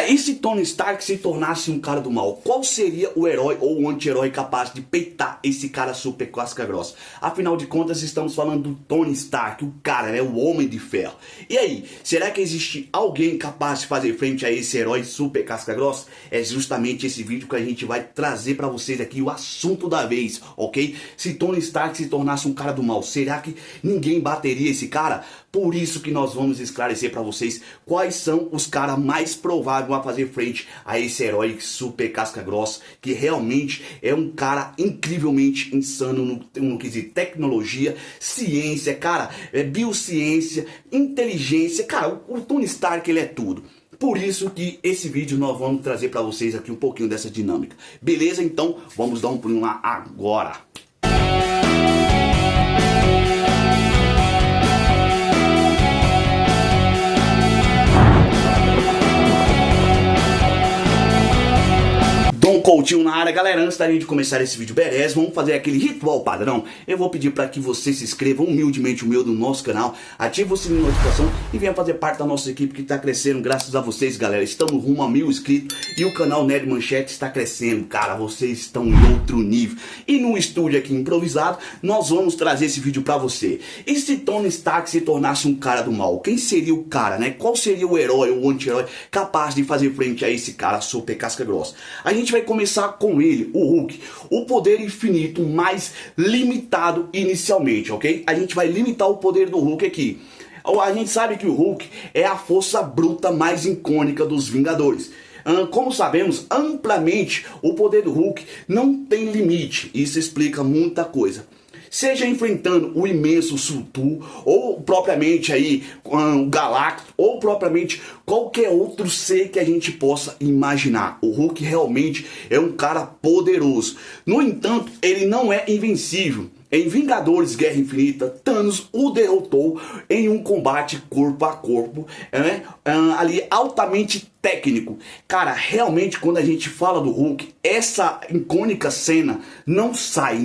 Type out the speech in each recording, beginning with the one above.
Cara, e se Tony Stark se tornasse um cara do mal? Qual seria o herói ou o anti-herói capaz de peitar esse cara super casca grossa? Afinal de contas, estamos falando do Tony Stark, o cara, né? O Homem de Ferro. E aí, será que existe alguém capaz de fazer frente a esse herói super casca grossa? É justamente esse vídeo que a gente vai trazer pra vocês aqui, o assunto da vez, ok? Se Tony Stark se tornasse um cara do mal, será que ninguém bateria esse cara? Por isso que nós vamos esclarecer pra vocês quais são os caras mais prováveis a fazer frente a esse herói super casca grossa, que realmente é um cara incrivelmente insano no quesito tecnologia, ciência, cara, biociência, inteligência, cara, o Tony Stark ele é tudo. Por isso que esse vídeo nós vamos trazer pra vocês aqui um pouquinho dessa dinâmica. Beleza? Então vamos dar um pulinho lá agora. Dom Coutinho na área, galera. Antes da gente começar esse vídeo beleza, vamos fazer aquele ritual padrão. Eu vou pedir para que você se inscreva humildemente no nosso canal, ative o sininho de notificação e venha fazer parte da nossa equipe que está crescendo graças a vocês, galera. Estamos rumo a 1000 inscritos e o canal Nerd Manchete está crescendo, cara. Vocês estão em outro nível. E no estúdio aqui improvisado, nós vamos trazer esse vídeo para você. E se Tony Stark se tornasse um cara do mal, quem seria o cara, né? Qual seria o herói ou o anti-herói capaz de fazer frente a esse cara super casca grossa? A gente vai começar com ele, o Hulk, o poder infinito mais limitado inicialmente, ok? A gente vai limitar o poder do Hulk aqui. A gente sabe que o Hulk é a força bruta mais icônica dos Vingadores. Como sabemos amplamente, o poder do Hulk não tem limite. Isso explica muita coisa. Seja enfrentando o imenso Surtur, ou propriamente aí o Galactus, ou propriamente qualquer outro ser que a gente possa imaginar. O Hulk realmente é um cara poderoso. No entanto, ele não é invencível. Em Vingadores Guerra Infinita, Thanos o derrotou em um combate corpo a corpo, né? Ali altamente técnico. Cara, realmente quando a gente fala do Hulk, essa icônica cena não sai,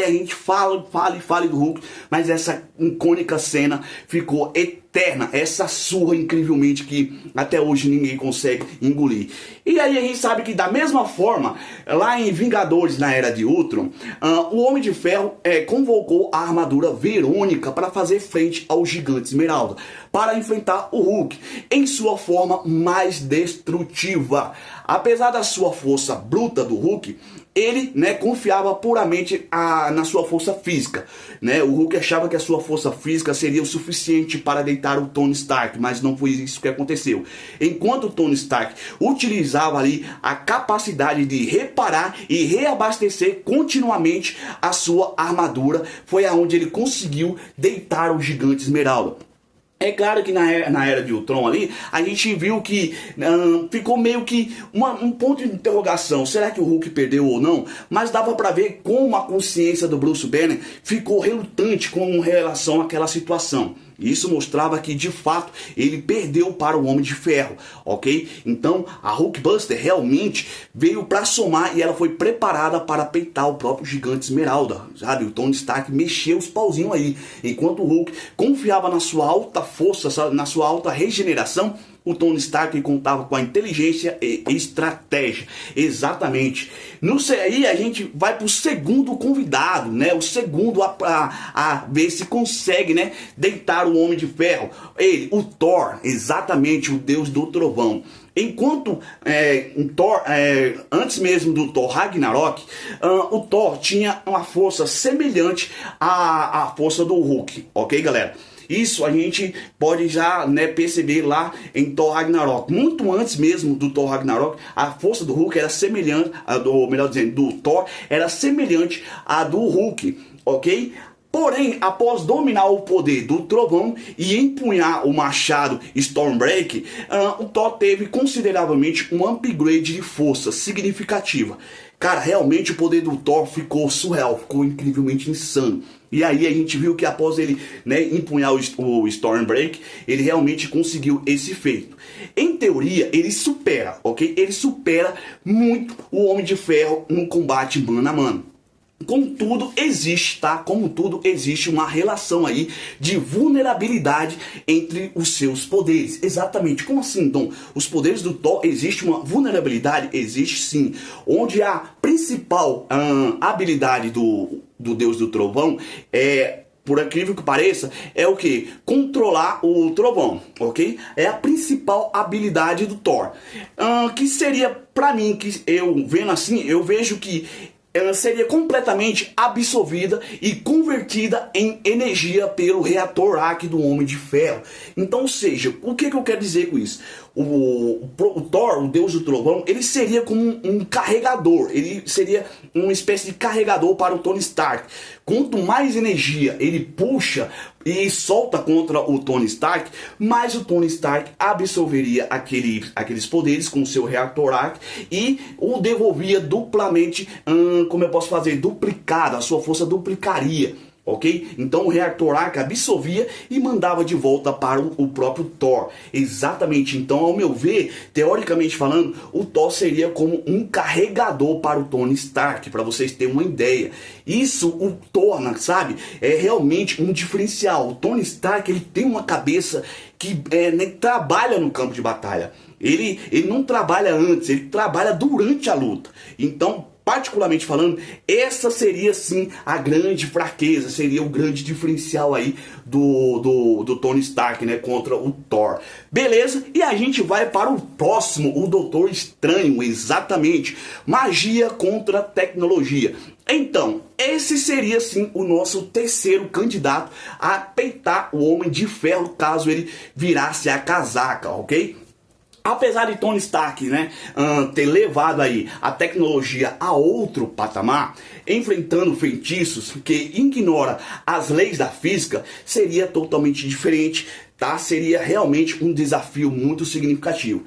a gente fala do Hulk, mas essa icônica cena ficou eterna, essa surra incrivelmente que até hoje ninguém consegue engolir. E aí a gente sabe que da mesma forma, lá em Vingadores na Era de Ultron, o Homem de Ferro convocou a armadura Verônica para fazer frente ao Gigante Esmeralda, para enfrentar o Hulk em sua forma mais destrutiva. Apesar da sua força bruta do Hulk, ele, né, confiava puramente na sua força física, né? O Hulk achava que a sua força física seria o suficiente para deitar o Tony Stark, mas não foi isso que aconteceu. Enquanto o Tony Stark utilizava ali a capacidade de reparar e reabastecer continuamente a sua armadura, foi aonde ele conseguiu deitar o Gigante Esmeralda. É claro que na Era de Ultron ali, a gente viu que ficou meio que um ponto de interrogação. Será que o Hulk perdeu ou não? Mas dava pra ver como a consciência do Bruce Banner ficou relutante com relação àquela situação. Isso mostrava que, de fato, ele perdeu para o Homem de Ferro, ok? Então, a Hulkbuster realmente veio para somar e ela foi preparada para peitar o próprio Gigante Esmeralda, sabe? O Tony Stark mexeu os pauzinhos aí. Enquanto o Hulk confiava na sua alta força, sabe? Na sua alta regeneração, o Tony Stark contava com a inteligência e estratégia. Exatamente. Aí a gente vai pro segundo convidado, né? O segundo a ver se consegue, né, deitar o Homem de Ferro. Ele, o Thor, exatamente, o deus do trovão. Enquanto antes mesmo do Thor Ragnarok, o Thor tinha uma força semelhante à força do Hulk, ok, galera? Isso a gente pode já, né, perceber lá em Thor Ragnarok. Muito antes mesmo do Thor Ragnarok, a força do Hulk era semelhante, do Thor era semelhante à do Hulk, ok? Porém, após dominar o poder do trovão e empunhar o machado Stormbreaker, o Thor teve consideravelmente um upgrade de força significativa. Cara, realmente o poder do Thor ficou surreal, ficou incrivelmente insano. E aí a gente viu que após ele, né, empunhar o Stormbreaker, ele realmente conseguiu esse feito. Em teoria, ele supera, ok? Ele supera muito o Homem de Ferro no combate mano a mano. Contudo, existe, tá? Como tudo, existe uma relação aí de vulnerabilidade entre os seus poderes. Exatamente. Como assim, Dom? Os poderes do Thor, existe uma vulnerabilidade? Existe sim. Onde a principal habilidade do Deus do Trovão por incrível que pareça, é o que? Controlar o trovão, ok? É a principal habilidade do Thor. Que seria, pra mim, que eu vendo assim, eu vejo que ela seria completamente absorvida e convertida em energia pelo reator Ark do Homem de Ferro. Então, ou seja, o que eu quero dizer com isso? O Thor, o Deus do Trovão, ele seria como um carregador, ele seria uma espécie de carregador para o Tony Stark. Quanto mais energia ele puxa e solta contra o Tony Stark, mais o Tony Stark absorveria aqueles poderes com o seu reator Ark e o devolvia duplamente, como eu posso fazer, duplicado, a sua força duplicaria. Ok? Então o reator Ark absorvia e mandava de volta para o próprio Thor. Exatamente. Então, ao meu ver, teoricamente falando, o Thor seria como um carregador para o Tony Stark, para vocês terem uma ideia. Isso o torna, sabe, realmente um diferencial. O Tony Stark, ele tem uma cabeça que trabalha no campo de batalha. Ele não trabalha antes, ele trabalha durante a luta. Então, particularmente falando, essa seria sim a grande fraqueza, seria o grande diferencial aí do Tony Stark, né, contra o Thor. Beleza? E a gente vai para o próximo, o Doutor Estranho, exatamente. Magia contra tecnologia. Então, esse seria sim o nosso terceiro candidato a peitar o Homem de Ferro, caso ele virasse a casaca, ok? Apesar de Tony Stark, né, ter levado aí a tecnologia a outro patamar, enfrentando feitiços que ignora as leis da física, seria totalmente diferente, tá? Seria realmente um desafio muito significativo.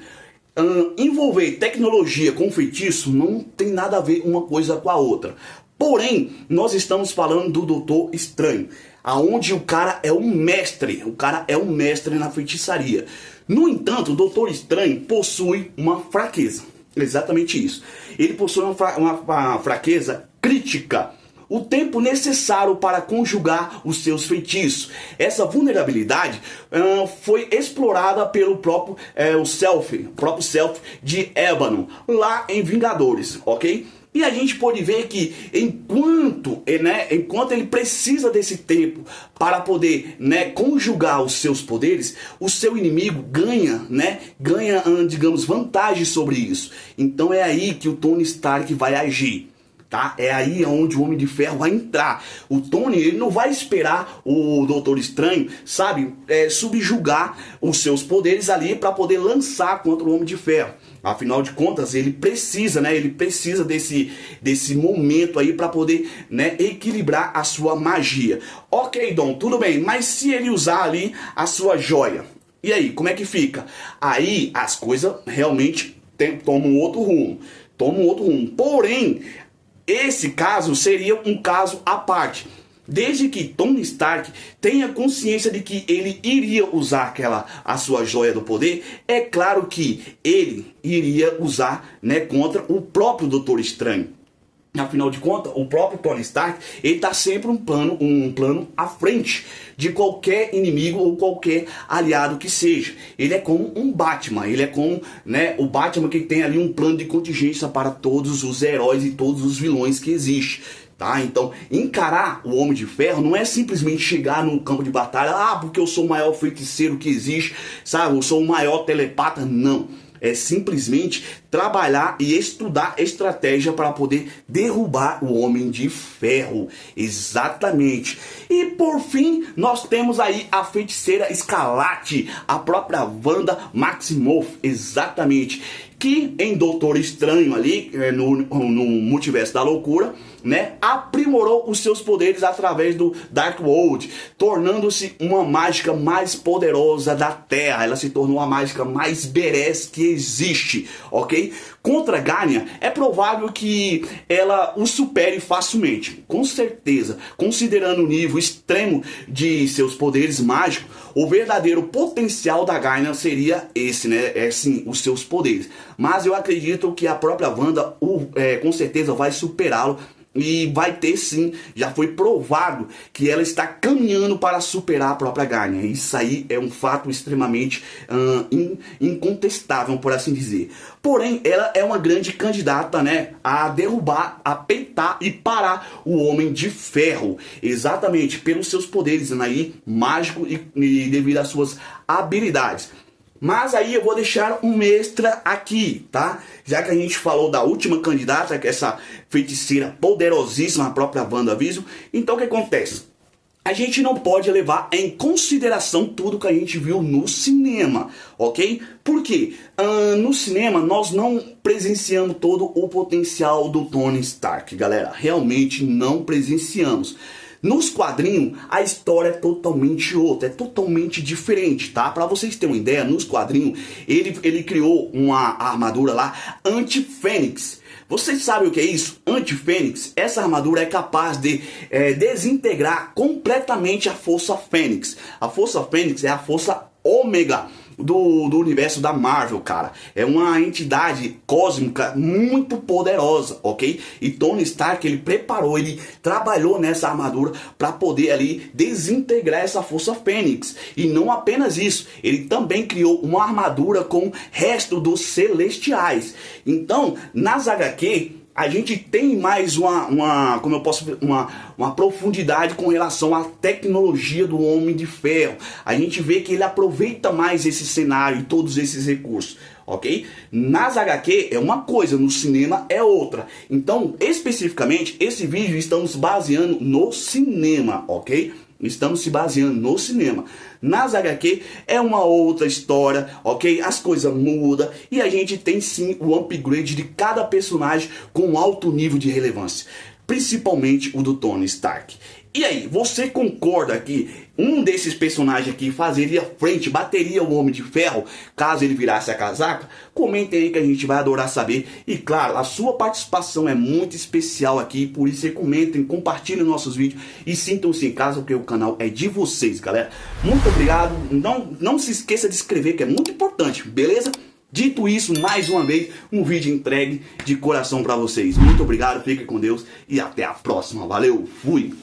Envolver tecnologia com feitiço não tem nada a ver uma coisa com a outra. Porém, nós estamos falando do Doutor Estranho, aonde o cara é um mestre, na feitiçaria. No entanto, o Doutor Estranho possui uma fraqueza, exatamente isso. Ele possui uma fraqueza crítica, o tempo necessário para conjugar os seus feitiços. Essa vulnerabilidade foi explorada pelo próprio Self de Ébano, lá em Vingadores, ok? E a gente pode ver que enquanto ele precisa desse tempo para poder, conjugar os seus poderes, o seu inimigo ganha, digamos, vantagem sobre isso. Então é aí que o Tony Stark vai agir. Tá? É aí onde o Homem de Ferro vai entrar. O Tony, ele não vai esperar o Doutor Estranho, sabe, subjugar os seus poderes ali para poder lançar contra o Homem de Ferro. Afinal de contas, ele precisa, desse momento aí para poder, equilibrar a sua magia. Ok, Dom, tudo bem, mas se ele usar ali a sua joia, e aí, como é que fica? Aí as coisas realmente tomam um outro rumo. Porém, esse caso seria um caso à parte. Desde que Tony Stark tenha consciência de que ele iria usar a sua joia do poder, é claro que ele iria usar, contra o próprio Doutor Estranho. Afinal de contas, o próprio Tony Stark, ele está sempre um plano à frente de qualquer inimigo ou qualquer aliado que seja. Ele é como um Batman, ele é como, o Batman que tem ali um plano de contingência para todos os heróis e todos os vilões que existem. Tá? Então, encarar o Homem de Ferro não é simplesmente chegar no campo de batalha, porque eu sou o maior feiticeiro que existe, sabe? Eu sou o maior telepata. Não. É simplesmente trabalhar e estudar estratégia para poder derrubar o Homem de Ferro. Exatamente. E por fim, nós temos aí a Feiticeira Escarlate, a própria Wanda Maximoff. Exatamente. Que em Doutor Estranho ali, no Multiverso da Loucura, aprimorou os seus poderes através do Darkhold, tornando-se uma mágica mais poderosa da Terra. Ela se tornou a mágica mais badass que existe, ok? Contra Ganya, é provável que ela o supere facilmente, com certeza. Considerando o nível extremo de seus poderes mágicos, o verdadeiro potencial da Ganya seria esse, sim, os seus poderes. Mas eu acredito que a própria Wanda, com certeza, vai superá-lo e vai ter sim, já foi provado que ela está caminhando para superar a própria Garnier. Isso aí é um fato extremamente incontestável, por assim dizer. Porém, ela é uma grande candidata, né, a derrubar, a peitar e parar o Homem de Ferro. Exatamente, pelos seus poderes aí, mágicos e devido às suas habilidades. Mas aí eu vou deixar um extra aqui, tá? Já que a gente falou da última candidata, que é essa feiticeira poderosíssima, a própria WandaVision. Então o que acontece? A gente não pode levar em consideração tudo que a gente viu no cinema, ok? Por quê? No cinema nós não presenciamos todo o potencial do Tony Stark, galera. Realmente não presenciamos. Nos quadrinhos, a história é totalmente outra, é totalmente diferente, tá? Pra vocês terem uma ideia, nos quadrinhos, ele criou uma armadura lá, anti-Fênix. Vocês sabem o que é isso? Anti-Fênix. Essa armadura é capaz de desintegrar completamente a Força Fênix. A Força Fênix é a Força Ômega do universo da Marvel, cara. É uma entidade cósmica muito poderosa, ok? E Tony Stark, ele preparou, ele trabalhou nessa armadura para poder ali desintegrar essa Força Fênix. E não apenas isso, ele também criou uma armadura com o resto dos Celestiais. Então, nas HQ, a gente tem mais uma profundidade com relação à tecnologia do Homem de Ferro. A gente vê que ele aproveita mais esse cenário e todos esses recursos, ok? Nas HQ é uma coisa, no cinema é outra. Então, especificamente, esse vídeo estamos se baseando no cinema, ok? Estamos se baseando no cinema. Nas HQ é uma outra história, ok? As coisas mudam e a gente tem sim o upgrade de cada personagem com alto nível de relevância. Principalmente o do Tony Stark. E aí, você concorda que um desses personagens aqui fazeria frente, bateria o Homem de Ferro, caso ele virasse a casaca? Comentem aí que a gente vai adorar saber. E claro, a sua participação é muito especial aqui, por isso comentem, compartilhem nossos vídeos e sintam-se em casa, porque o canal é de vocês, galera. Muito obrigado, não se esqueça de se inscrever, que é muito importante, beleza? Dito isso, mais uma vez, um vídeo entregue de coração para vocês. Muito obrigado, fiquem com Deus e até a próxima. Valeu, fui!